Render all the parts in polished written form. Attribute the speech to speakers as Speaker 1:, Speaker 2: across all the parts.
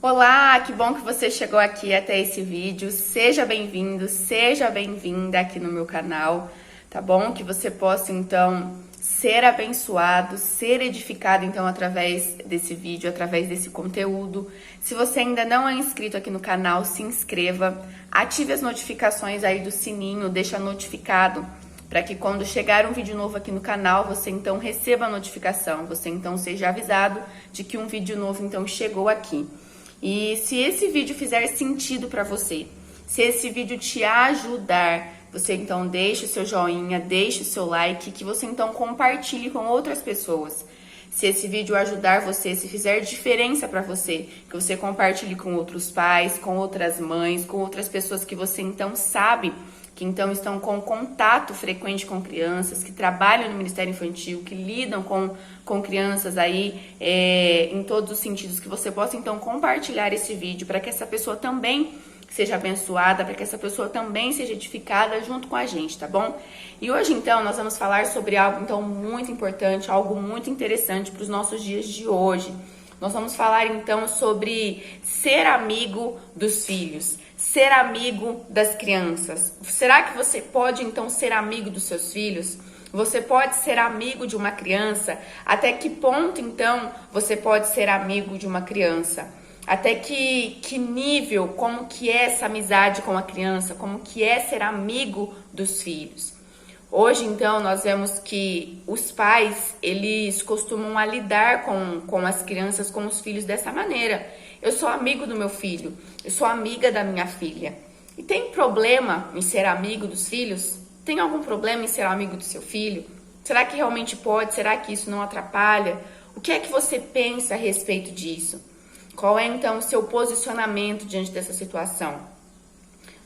Speaker 1: Olá, que bom que você chegou aqui até esse vídeo. Seja bem-vindo, seja bem-vinda aqui no meu canal, tá bom? Que você possa então ser abençoado, ser edificado então através desse vídeo, através desse conteúdo. Se você ainda não é inscrito aqui no canal, se inscreva, ative as notificações aí do sininho, deixa notificado para que quando chegar um vídeo novo aqui no canal, você então receba a notificação, você então seja avisado de que um vídeo novo então chegou aqui. E se esse vídeo fizer sentido para você, se esse vídeo te ajudar, você então deixe o seu joinha, deixe o seu like, que você então compartilhe com outras pessoas. Se esse vídeo ajudar você, se fizer diferença para você, que você compartilhe com outros pais, com outras mães, com outras pessoas que você então sabe que então estão com contato frequente com crianças, que trabalham no Ministério Infantil, que lidam com crianças aí em todos os sentidos, que você possa então compartilhar esse vídeo para que essa pessoa também seja abençoada, para que essa pessoa também seja edificada junto com a gente, tá bom? E hoje então nós vamos falar sobre algo então muito importante, algo muito interessante para os nossos dias de hoje. Nós vamos falar então sobre ser amigo dos filhos, ser amigo das crianças. Será que você pode então ser amigo dos seus filhos? Você pode ser amigo de uma criança? Até que ponto então você pode ser amigo de uma criança? Até que nível, como que é essa amizade com a criança? Como que é ser amigo dos filhos? Hoje, então, nós vemos que os pais, eles costumam a lidar com as crianças, com os filhos dessa maneira. Eu sou amigo do meu filho, eu sou amiga da minha filha. E tem problema em ser amigo dos filhos? Tem algum problema em ser amigo do seu filho? Será que realmente pode? Será que isso não atrapalha? O que é que você pensa a respeito disso? Qual é, então, o seu posicionamento diante dessa situação?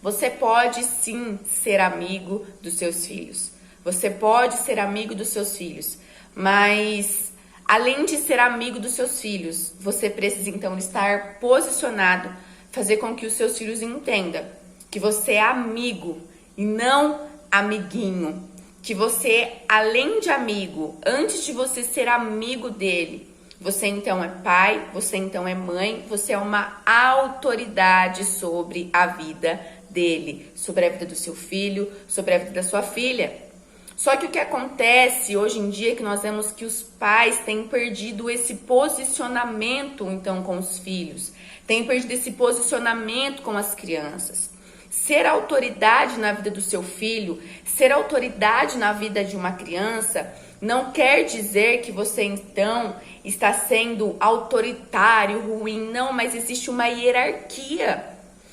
Speaker 1: Você pode, sim, ser amigo dos seus filhos. Você pode ser amigo dos seus filhos. Mas, além de ser amigo dos seus filhos, você precisa, então, estar posicionado, fazer com que os seus filhos entendam que você é amigo e não amiguinho. Que você, além de amigo, antes de você ser amigo dele, você então é pai, você então é mãe, você é uma autoridade sobre a vida dele, sobre a vida do seu filho, sobre a vida da sua filha. Só que o que acontece hoje em dia é que nós vemos que os pais têm perdido esse posicionamento então com os filhos, têm perdido esse posicionamento com as crianças. Ser autoridade na vida do seu filho, ser autoridade na vida de uma criança, não quer dizer que você então está sendo autoritário, ruim, não, mas existe uma hierarquia.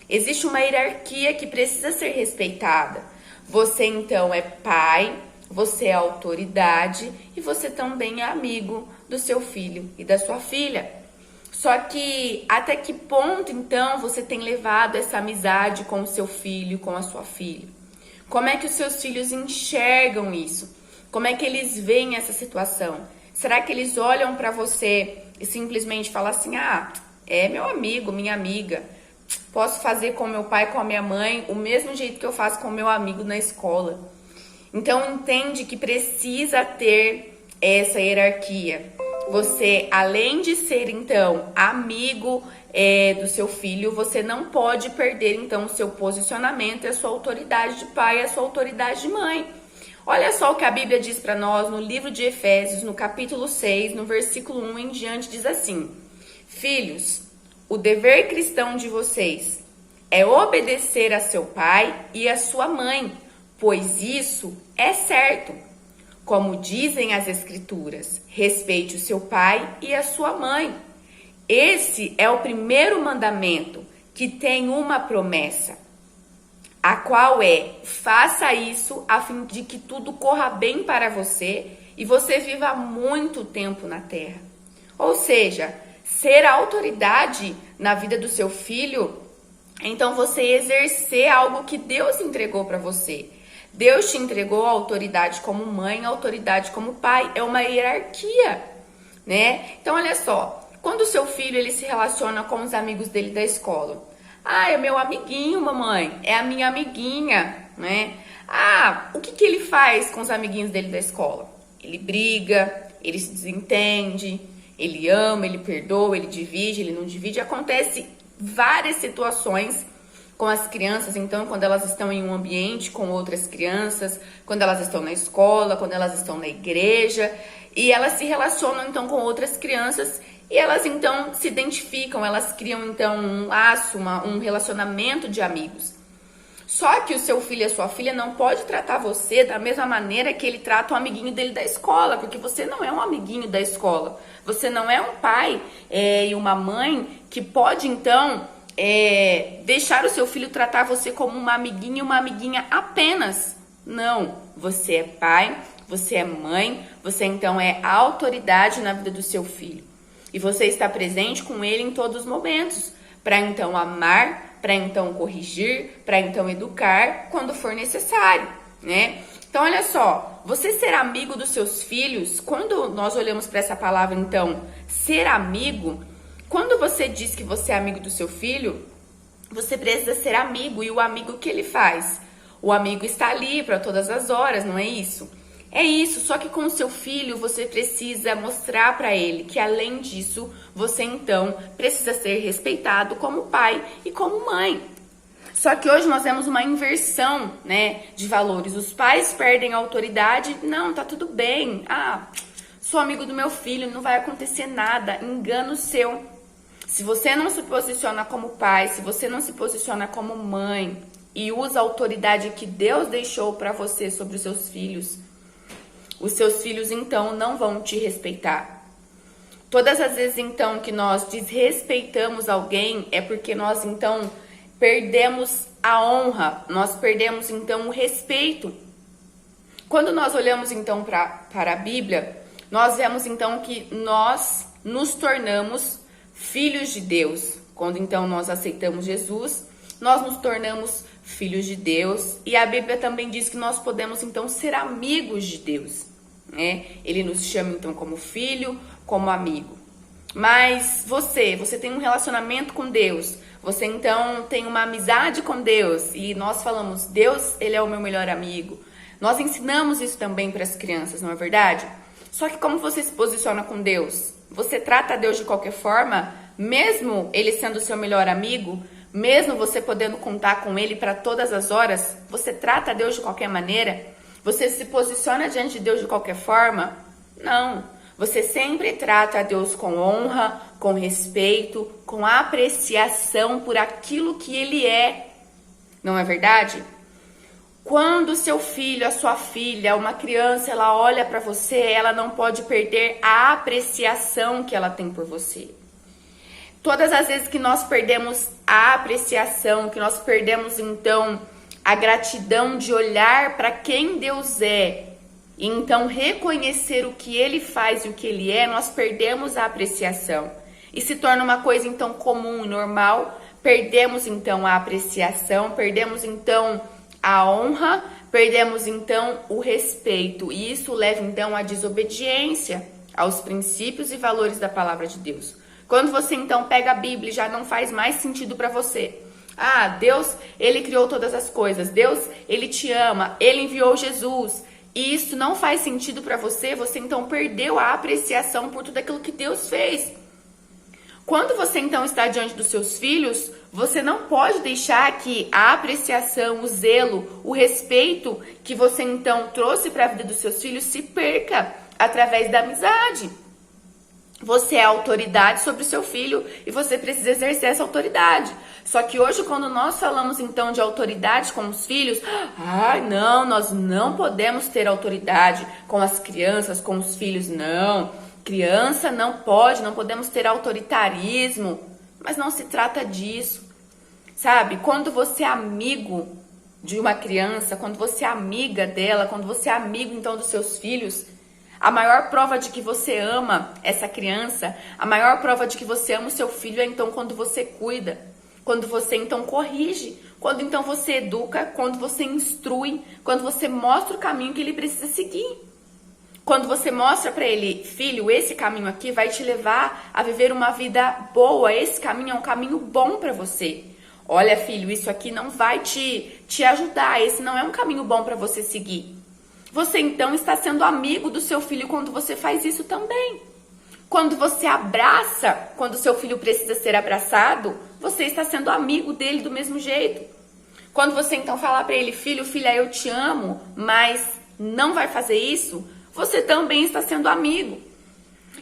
Speaker 1: Existe uma hierarquia que precisa ser respeitada. Você então é pai, você é autoridade e você também é amigo do seu filho e da sua filha. Só que até que ponto então você tem levado essa amizade com o seu filho, com a sua filha? Como é que os seus filhos enxergam isso? Como é que eles veem essa situação? Será que eles olham para você e simplesmente falam assim: ah, é meu amigo, minha amiga, posso fazer com meu pai, com a minha mãe, o mesmo jeito que eu faço com meu amigo na escola? Então entende que precisa ter essa hierarquia. Você, além de ser então amigo do seu filho, você não pode perder então o seu posicionamento, a sua autoridade de pai, a sua autoridade de mãe. Olha só o que a Bíblia diz para nós no livro de Efésios, no capítulo 6, no versículo 1 em diante, diz assim: Filhos, o dever cristão de vocês é obedecer a seu pai e a sua mãe, pois isso é certo. Como dizem as Escrituras, respeite o seu pai e a sua mãe. Esse é o primeiro mandamento que tem uma promessa, a qual é: faça isso a fim de que tudo corra bem para você e você viva muito tempo na terra. Ou seja, ser autoridade na vida do seu filho, então você exercer algo que Deus entregou para você. Deus te entregou a autoridade como mãe, a autoridade como pai, é uma hierarquia, né? Então olha só, quando o seu filho ele se relaciona com os amigos dele da escola, ah, é meu amiguinho, mamãe, é a minha amiguinha, né? Ah, o que ele faz com os amiguinhos dele da escola? Ele briga, ele se desentende, Ele ama, ele perdoa, ele divide, ele não divide. Acontece várias situações com as crianças, então, quando elas estão em um ambiente com outras crianças, quando elas estão na escola, quando elas estão na igreja, e elas se relacionam, então, com outras crianças, e elas, então, se identificam, elas criam, então, um laço, um relacionamento de amigos. Só que o seu filho e a sua filha não pode tratar você da mesma maneira que ele trata o amiguinho dele da escola, porque você não é um amiguinho da escola. Você não é um pai e uma mãe que pode, então, deixar o seu filho tratar você como uma amiguinha e uma amiguinha apenas. Não, você é pai, você é mãe, você então é a autoridade na vida do seu filho. E você está presente com ele em todos os momentos, para então amar, para então corrigir, para então educar quando for necessário, né? Então, olha só, você ser amigo dos seus filhos, quando nós olhamos para essa palavra, então, ser amigo, quando você diz que você é amigo do seu filho, você precisa ser amigo, e o amigo que ele faz? O amigo está ali para todas as horas, não é isso? É isso, só que com o seu filho você precisa mostrar para ele que além disso, você então precisa ser respeitado como pai e como mãe. Só que hoje nós temos uma inversão, né, de valores. Os pais perdem a autoridade, não, tá tudo bem. Ah, sou amigo do meu filho, não vai acontecer nada, engano seu. Se você não se posiciona como pai, se você não se posiciona como mãe e usa a autoridade que Deus deixou para você sobre os seus filhos então não vão te respeitar. Todas as vezes então que nós desrespeitamos alguém é porque nós então perdemos a honra, nós perdemos então o respeito. Quando nós olhamos então para a Bíblia, nós vemos então que nós nos tornamos filhos de Deus. Quando então nós aceitamos Jesus, nós nos tornamos filhos de Deus, e a Bíblia também diz que nós podemos então ser amigos de Deus, né? Ele nos chama então como filho, como amigo. Mas você tem um relacionamento com Deus, você então tem uma amizade com Deus, e nós falamos, Deus, ele é o meu melhor amigo. Nós ensinamos isso também para as crianças, não é verdade? Só que como você se posiciona com Deus? Você trata Deus de qualquer forma, mesmo ele sendo o seu melhor amigo? Mesmo você podendo contar com ele para todas as horas, você trata Deus de qualquer maneira? Você se posiciona diante de Deus de qualquer forma? Não. Você sempre trata a Deus com honra, com respeito, com apreciação por aquilo que ele é. Não é verdade? Quando seu filho, a sua filha, uma criança, ela olha para você, ela não pode perder a apreciação que ela tem por você. Todas as vezes que nós perdemos a apreciação, que nós perdemos então a gratidão de olhar para quem Deus é, e então reconhecer o que ele faz e o que ele é, nós perdemos a apreciação. E se torna uma coisa então comum e normal, perdemos então a apreciação, perdemos então a honra, perdemos então o respeito. E isso leva então à desobediência aos princípios e valores da palavra de Deus. Quando você então pega a Bíblia, já não faz mais sentido para você. Ah, Deus, ele criou todas as coisas. Deus, ele te ama. Ele enviou Jesus. E isso não faz sentido para você. Você então perdeu a apreciação por tudo aquilo que Deus fez. Quando você então está diante dos seus filhos, você não pode deixar que a apreciação, o zelo, o respeito que você então trouxe para a vida dos seus filhos se perca através da amizade. Você é autoridade sobre o seu filho e você precisa exercer essa autoridade. Só que hoje, quando nós falamos então de autoridade com os filhos, não, nós não podemos ter autoridade com as crianças, com os filhos, não. Criança não podemos ter autoritarismo. Mas não se trata disso, sabe? Quando você é amigo de uma criança, quando você é amiga dela, quando você é amigo então dos seus filhos, a maior prova de que você ama essa criança, a maior prova de que você ama o seu filho é então quando você cuida, quando você então corrige, quando então você educa, quando você instrui, quando você mostra o caminho que ele precisa seguir. Quando você mostra para ele, filho, esse caminho aqui vai te levar a viver uma vida boa, esse caminho é um caminho bom para você. Olha, filho, isso aqui não vai te ajudar, esse não é um caminho bom para você seguir. Você então está sendo amigo do seu filho quando você faz isso também. Quando você abraça, quando seu filho precisa ser abraçado, você está sendo amigo dele do mesmo jeito. Quando você então falar para ele, filha, eu te amo, mas não vai fazer isso, você também está sendo amigo.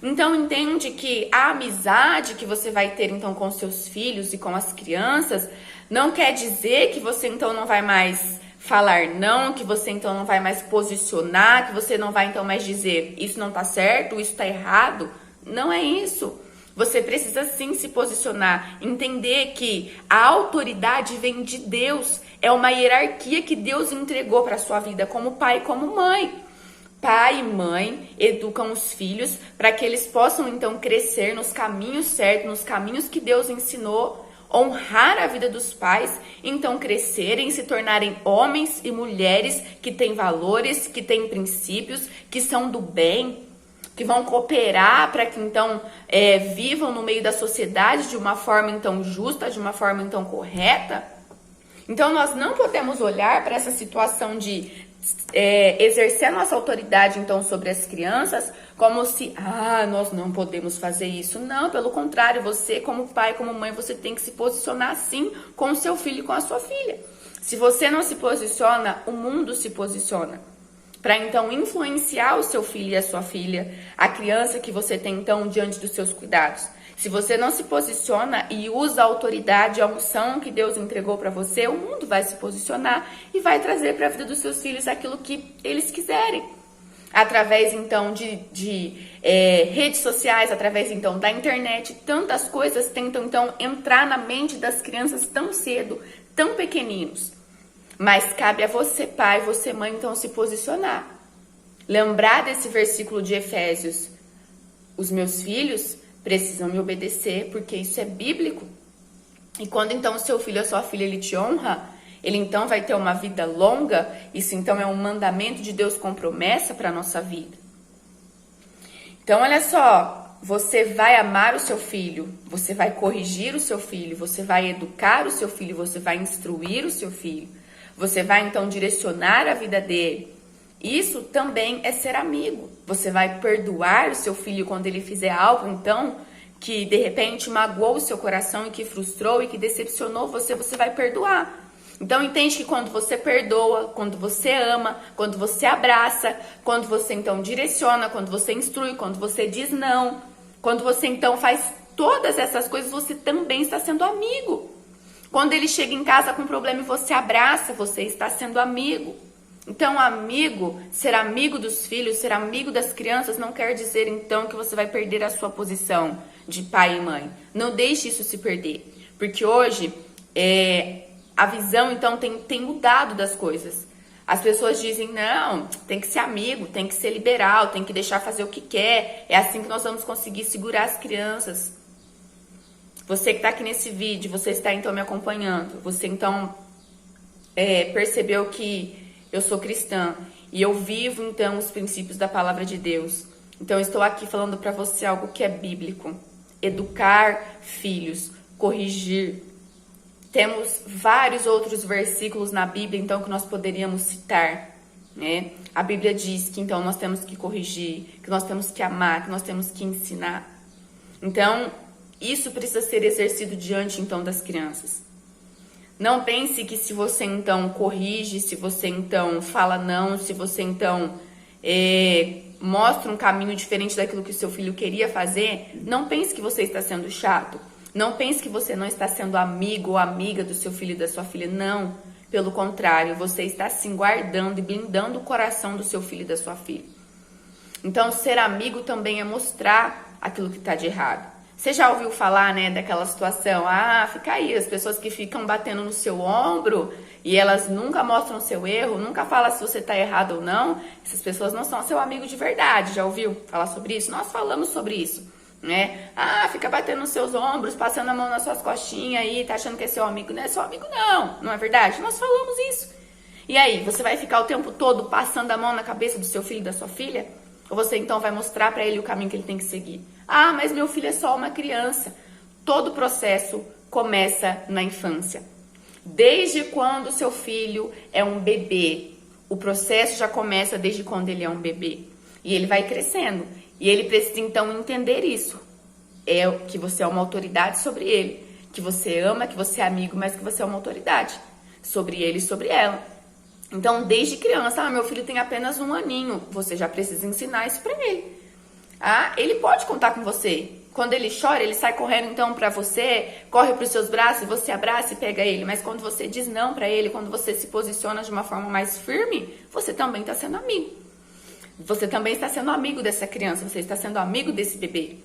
Speaker 1: Então entende que a amizade que você vai ter então com seus filhos e com as crianças não quer dizer que você então não vai mais falar não, que você então não vai mais posicionar, que você não vai então mais dizer isso não tá certo, isso tá errado. Não é isso. Você precisa sim se posicionar, entender que a autoridade vem de Deus, é uma hierarquia que Deus entregou para sua vida como pai e como mãe. Pai e mãe educam os filhos para que eles possam então crescer nos caminhos certos, nos caminhos que Deus ensinou, honrar a vida dos pais, então crescerem, se tornarem homens e mulheres que têm valores, que têm princípios, que são do bem, que vão cooperar para que então vivam no meio da sociedade de uma forma então justa, de uma forma então correta. Então nós não podemos olhar para essa situação de exercer a nossa autoridade então sobre as crianças como se, nós não podemos fazer isso. Não, pelo contrário, você como pai, como mãe, você tem que se posicionar assim com o seu filho e com a sua filha. Se você não se posiciona, o mundo se posiciona. Para então influenciar o seu filho e a sua filha, a criança que você tem então diante dos seus cuidados. Se você não se posiciona e usa a autoridade, a unção que Deus entregou para você, o mundo vai se posicionar e vai trazer para a vida dos seus filhos aquilo que eles quiserem. Através então de redes sociais, através então da internet, tantas coisas tentam então entrar na mente das crianças tão cedo, tão pequeninos. Mas cabe a você, pai, você, mãe, então se posicionar. Lembrar desse versículo de Efésios. Os meus filhos precisam me obedecer, porque isso é bíblico. E quando então o seu filho ou a sua filha, ele te honra, ele então vai ter uma vida longa. Isso então é um mandamento de Deus com promessa para a nossa vida. Então olha só, você vai amar o seu filho, você vai corrigir o seu filho, você vai educar o seu filho, você vai instruir o seu filho, você vai então direcionar a vida dele. Isso também é ser amigo. Você vai perdoar o seu filho quando ele fizer algo, então, que de repente magoou o seu coração e que frustrou e que decepcionou você, você vai perdoar. Então entende que quando você perdoa, quando você ama, quando você abraça, quando você então direciona, quando você instrui, quando você diz não, quando você então faz todas essas coisas, você também está sendo amigo. Quando ele chega em casa com problema e você abraça, você está sendo amigo. Então, amigo, ser amigo dos filhos, ser amigo das crianças, não quer dizer, então, que você vai perder a sua posição de pai e mãe. Não deixe isso se perder. Porque hoje, a visão, então, tem mudado das coisas. As pessoas dizem, não, tem que ser amigo, tem que ser liberal, tem que deixar fazer o que quer. É assim que nós vamos conseguir segurar as crianças. Você que está aqui nesse vídeo, você está, então, me acompanhando. Você, então, percebeu que eu sou cristã e eu vivo, então, os princípios da palavra de Deus. Então, eu estou aqui falando para você algo que é bíblico. Educar filhos, corrigir. Temos vários outros versículos na Bíblia, então, que nós poderíamos citar, né? A Bíblia diz que, então, nós temos que corrigir, que nós temos que amar, que nós temos que ensinar. Então, isso precisa ser exercido diante, então, das crianças. Não pense que se você, então, corrige, se você, então, fala não, se você, então, mostra um caminho diferente daquilo que o seu filho queria fazer, não pense que você está sendo chato. Não pense que você não está sendo amigo ou amiga do seu filho e da sua filha. Não, pelo contrário, você está sim guardando e blindando o coração do seu filho e da sua filha. Então, ser amigo também é mostrar aquilo que está de errado. Você já ouviu falar, né, daquela situação? Fica aí, as pessoas que ficam batendo no seu ombro e elas nunca mostram o seu erro, nunca falam se você está errado ou não. Essas pessoas não são seu amigo de verdade. Já ouviu falar sobre isso? Nós falamos sobre isso, né? Fica batendo nos seus ombros, passando a mão nas suas costinhas aí, tá achando que é seu amigo. Não é seu amigo não é verdade? Nós falamos isso. E aí, você vai ficar o tempo todo passando a mão na cabeça do seu filho e da sua filha? Ou você então vai mostrar para ele o caminho que ele tem que seguir? Mas meu filho é só uma criança. Todo o processo começa na infância. Desde quando o seu filho é um bebê, o processo já começa desde quando ele é um bebê. E ele vai crescendo. E ele precisa então entender isso. É que você é uma autoridade sobre ele, que você ama, que você é amigo, mas que você é uma autoridade sobre ele e sobre ela. Então, desde criança, meu filho tem apenas 1 aninho, você já precisa ensinar isso pra ele. Ele pode contar com você. Quando ele chora, ele sai correndo então pra você, corre pros seus braços, você abraça e pega ele. Mas quando você diz não pra ele, quando você se posiciona de uma forma mais firme, você também está sendo amigo. Você também está sendo amigo dessa criança, você está sendo amigo desse bebê.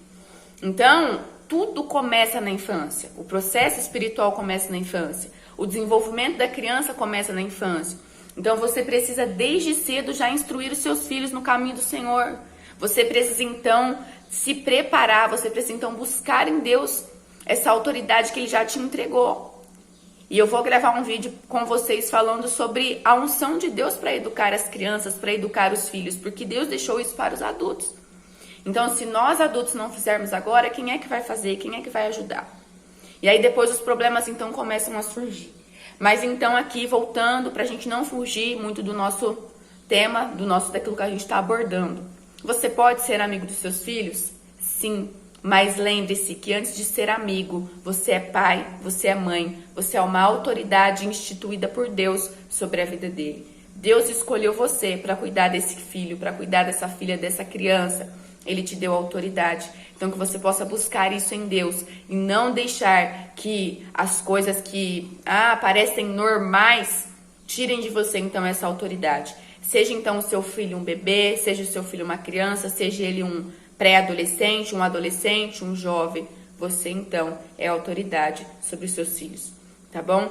Speaker 1: Então, tudo começa na infância. O processo espiritual começa na infância. O desenvolvimento da criança começa na infância. Então, você precisa desde cedo já instruir os seus filhos no caminho do Senhor. Você precisa então se preparar, você precisa então buscar em Deus essa autoridade que Ele já te entregou. E eu vou gravar um vídeo com vocês falando sobre a unção de Deus para educar as crianças, para educar os filhos, porque Deus deixou isso para os adultos. Então, se nós adultos não fizermos agora, quem é que vai fazer? Quem é que vai ajudar? E aí depois os problemas então começam a surgir. Mas então aqui, voltando, para a gente não fugir muito do nosso tema, daquilo que a gente está abordando. Você pode ser amigo dos seus filhos? Sim, mas lembre-se que antes de ser amigo, você é pai, você é mãe, você é uma autoridade instituída por Deus sobre a vida dele. Deus escolheu você para cuidar desse filho, para cuidar dessa filha, dessa criança. Ele te deu autoridade. Então que você possa buscar isso em Deus e não deixar que as coisas que parecem normais tirem de você então essa autoridade. Seja então o seu filho um bebê, seja o seu filho uma criança, seja ele um pré-adolescente, um adolescente, um jovem, você então é autoridade sobre os seus filhos, tá bom?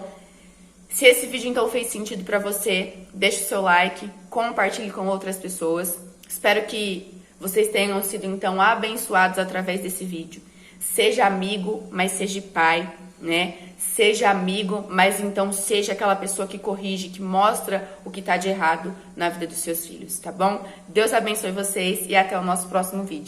Speaker 1: Se esse vídeo então fez sentido para você, deixe o seu like, compartilhe com outras pessoas. Espero que vocês tenham sido então abençoados através desse vídeo. Seja amigo, mas seja pai, né? Seja amigo, mas então seja aquela pessoa que corrige, que mostra o que está de errado na vida dos seus filhos, tá bom? Deus abençoe vocês e até o nosso próximo vídeo.